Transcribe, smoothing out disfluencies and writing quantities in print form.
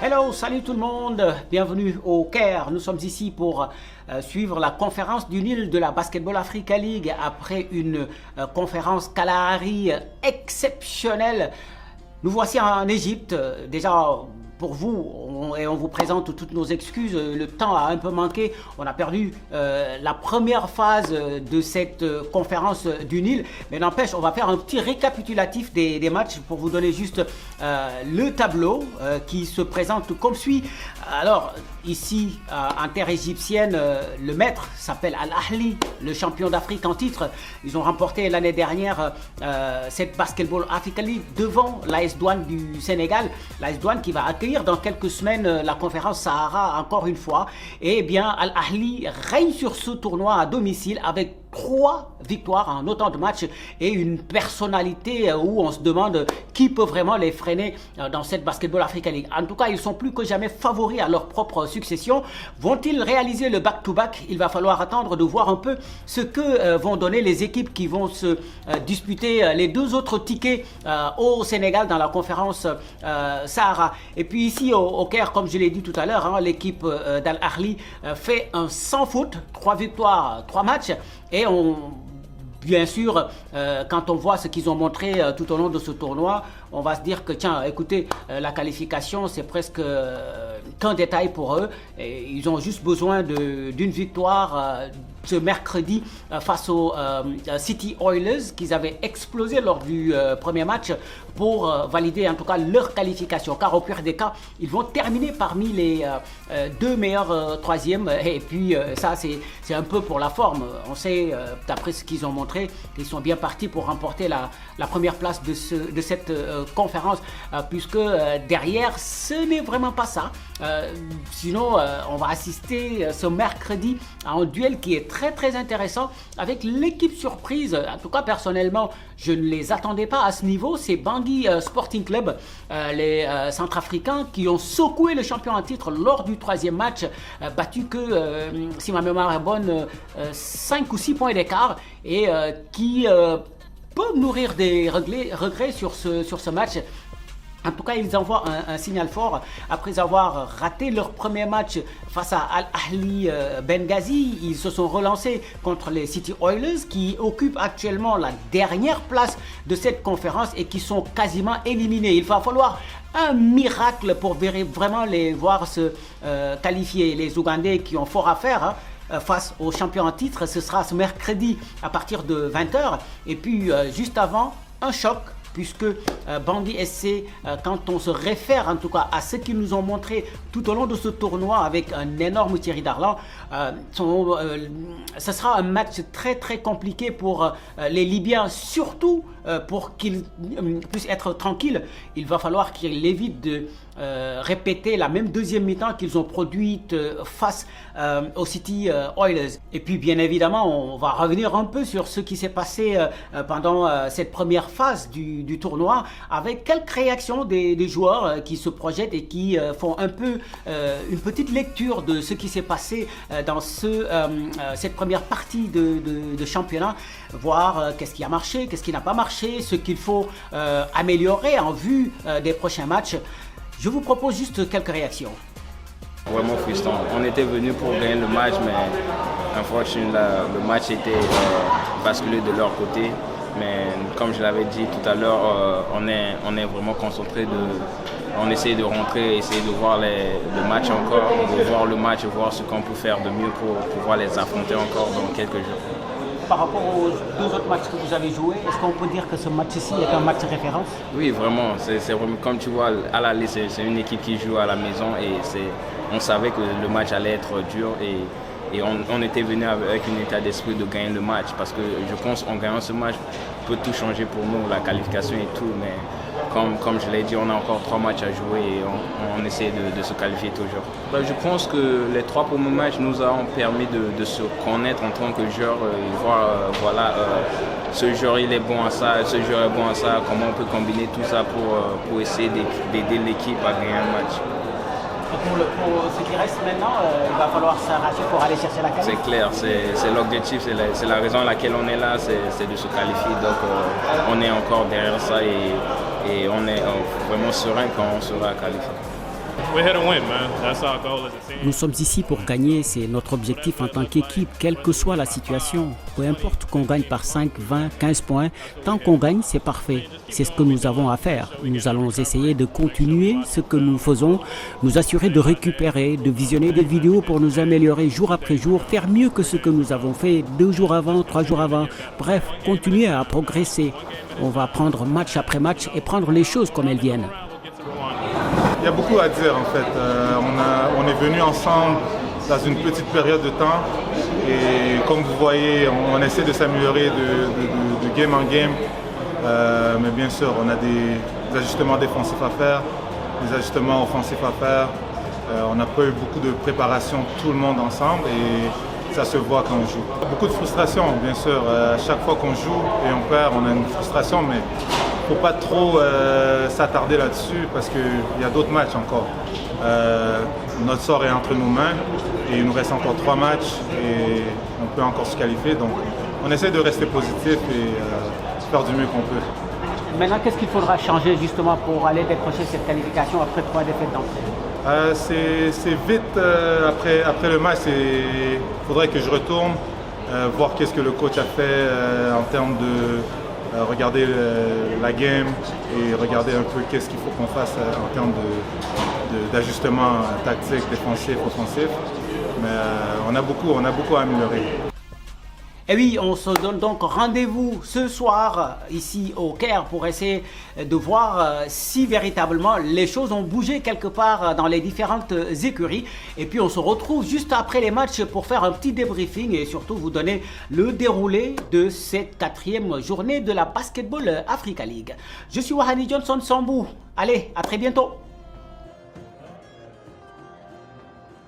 Hello, salut tout le monde, bienvenue au Caire. Nous sommes ici pour suivre la conférence du Nil de la Basketball Africa League après une conférence Kalahari exceptionnelle. Nous voici en Égypte, déjà pour vous, et on vous présente toutes nos excuses. Le temps a un peu manqué, on a perdu la première phase de cette conférence du Nil, mais n'empêche, on va faire un petit récapitulatif des matchs pour vous donner juste le tableau qui se présente comme suit. Alors ici en terre égyptienne, le maître s'appelle Al Ahly, le champion d'Afrique en titre. Ils ont remporté l'année dernière cette Basketball Africa League devant l'AS Douane du Sénégal. L'AS Douane qui va accueillir dans quelques semaines la conférence Sahara encore une fois. Et bien Al Ahly règne sur ce tournoi à domicile avec 3 victoires en autant de matchs et une personnalité où on se demande qui peut vraiment les freiner dans cette Basketball Africa League. En tout cas, ils sont plus que jamais favoris à leur propre succession. Vont-ils réaliser le back-to-back? Il va falloir attendre de voir un peu ce que vont donner les équipes qui vont se disputer les 2 autres tickets au Sénégal dans la conférence Sahara. Et puis ici au Caire, comme je l'ai dit tout à l'heure, l'équipe d'Al Ahly fait un sans faute, 3 victoires, 3 matchs. Et bien sûr, quand on voit ce qu'ils ont montré tout au long de ce tournoi, on va se dire que tiens, écoutez, la qualification c'est presque qu'un détail pour eux. Et ils ont juste besoin d'une victoire ce mercredi face aux City Oilers qu'ils avaient explosé lors du premier match pour valider en tout cas leur qualification, car au pire des cas ils vont terminer parmi les 2 meilleurs troisièmes. Et puis ça c'est un peu pour la forme. On sait d'après ce qu'ils ont montré qu'ils sont bien partis pour remporter la première place de cette conférence, puisque derrière ce n'est vraiment pas ça. Sinon on va assister ce mercredi à un duel qui est très intéressant avec l'équipe surprise. En tout cas personnellement je ne les attendais pas à ce niveau. C'est Bangui Sporting Club, les Centrafricains qui ont secoué le champion en titre lors du 3e match, battu que si ma mémoire est bonne 5 ou 6 points d'écart, et qui peuvent nourrir des regrets sur ce match. En tout cas, ils envoient un signal fort après avoir raté leur premier match face à Al Ahly Benghazi. Ils se sont relancés contre les City Oilers qui occupent actuellement la dernière place de cette conférence et qui sont quasiment éliminés. Il va falloir un miracle pour vraiment les voir se qualifier. Les Ougandais qui ont fort à faire face aux champions en titre, ce sera ce mercredi à partir de 20h. Et puis juste avant, un choc, puisque Bangui SC, quand on se réfère en tout cas à ce qu'ils nous ont montré tout au long de ce tournoi avec un énorme Thierry Darlan, ce sera un match très compliqué pour les Libyens, surtout pour qu'ils puissent être tranquilles. Il va falloir qu'ils évitent de répéter la même deuxième mi-temps qu'ils ont produite face aux City Oilers. Et puis bien évidemment on va revenir un peu sur ce qui s'est passé pendant cette première phase du tournoi, avec quelques réactions des joueurs qui se projettent et qui font un peu une petite lecture de ce qui s'est passé dans cette première partie de championnat, voir qu'est-ce qui a marché, qu'est-ce qui n'a pas marché, ce qu'il faut améliorer en vue des prochains matchs. Je vous propose juste quelques réactions. Vraiment frustrant. On était venu pour gagner le match, mais unfortunately, le match était basculé de leur côté. Mais comme je l'avais dit tout à l'heure, on est vraiment concentré. On essaie de rentrer, essayer de voir le match encore, de voir le match et voir ce qu'on peut faire de mieux pour pouvoir les affronter encore dans quelques jours. Par rapport aux 2 autres matchs que vous avez joués, est-ce qu'on peut dire que ce match-ci est un match de référence? Oui, vraiment. C'est vraiment, comme tu vois, Al Ahly, c'est une équipe qui joue à la maison et on savait que le match allait être dur et on était venu avec un état d'esprit de gagner le match, parce que je pense qu'en gagnant ce match peut tout changer pour nous, la qualification et tout, mais comme je l'ai dit, on a encore 3 matchs à jouer et on essaie de se qualifier toujours. Je pense que les 3 premiers matchs nous ont permis de se connaître en tant que joueurs et voir ce joueur il est bon à ça, ce joueur est bon à ça, comment on peut combiner tout ça pour essayer d'aider l'équipe à gagner un match. Pour ce qui reste maintenant, il va falloir s'arracher pour aller chercher la qualif. C'est clair, c'est l'objectif, c'est la raison à laquelle on est là, c'est de se qualifier. Donc on est encore derrière ça et on est vraiment serein quand on sera qualifié. Nous sommes ici pour gagner, c'est notre objectif en tant qu'équipe, quelle que soit la situation. Peu importe qu'on gagne par 5, 20, 15 points, tant qu'on gagne, c'est parfait. C'est ce que nous avons à faire. Nous allons essayer de continuer ce que nous faisons, nous assurer de récupérer, de visionner des vidéos pour nous améliorer jour après jour, faire mieux que ce que nous avons fait 2 jours avant, 3 jours avant. Bref, continuer à progresser. On va prendre match après match et prendre les choses comme elles viennent. Il y a beaucoup à dire en fait. On est venus ensemble dans une petite période de temps et comme vous voyez, on essaie de s'améliorer de game en game. Mais bien sûr, on a des ajustements défensifs à faire, des ajustements offensifs à faire. On n'a pas eu beaucoup de préparation tout le monde ensemble et ça se voit quand on joue. Beaucoup de frustration, bien sûr. À chaque fois qu'on joue et on perd, on a une frustration, mais il ne faut pas trop s'attarder là-dessus parce qu'il y a d'autres matchs encore. Notre sort est entre nos mains et il nous reste encore 3 matchs et on peut encore se qualifier. Donc on essaie de rester positif et faire du mieux qu'on peut. Maintenant, qu'est-ce qu'il faudra changer justement pour aller décrocher cette qualification après 3 défaites d'entrée? C'est vite après le match. Il faudrait que je retourne voir qu'est-ce que le coach a fait en termes de regarder la game et regarder un peu qu'est-ce qu'il faut qu'on fasse en termes d'ajustement tactique, défensif, offensif. Mais on a beaucoup à améliorer. Et oui, on se donne donc rendez-vous ce soir ici au Caire pour essayer de voir si véritablement les choses ont bougé quelque part dans les différentes écuries. Et puis on se retrouve juste après les matchs pour faire un petit débriefing et surtout vous donner le déroulé de cette 4e journée de la Basketball Africa League. Je suis Wahani Johnson Sambou. Allez, à très bientôt.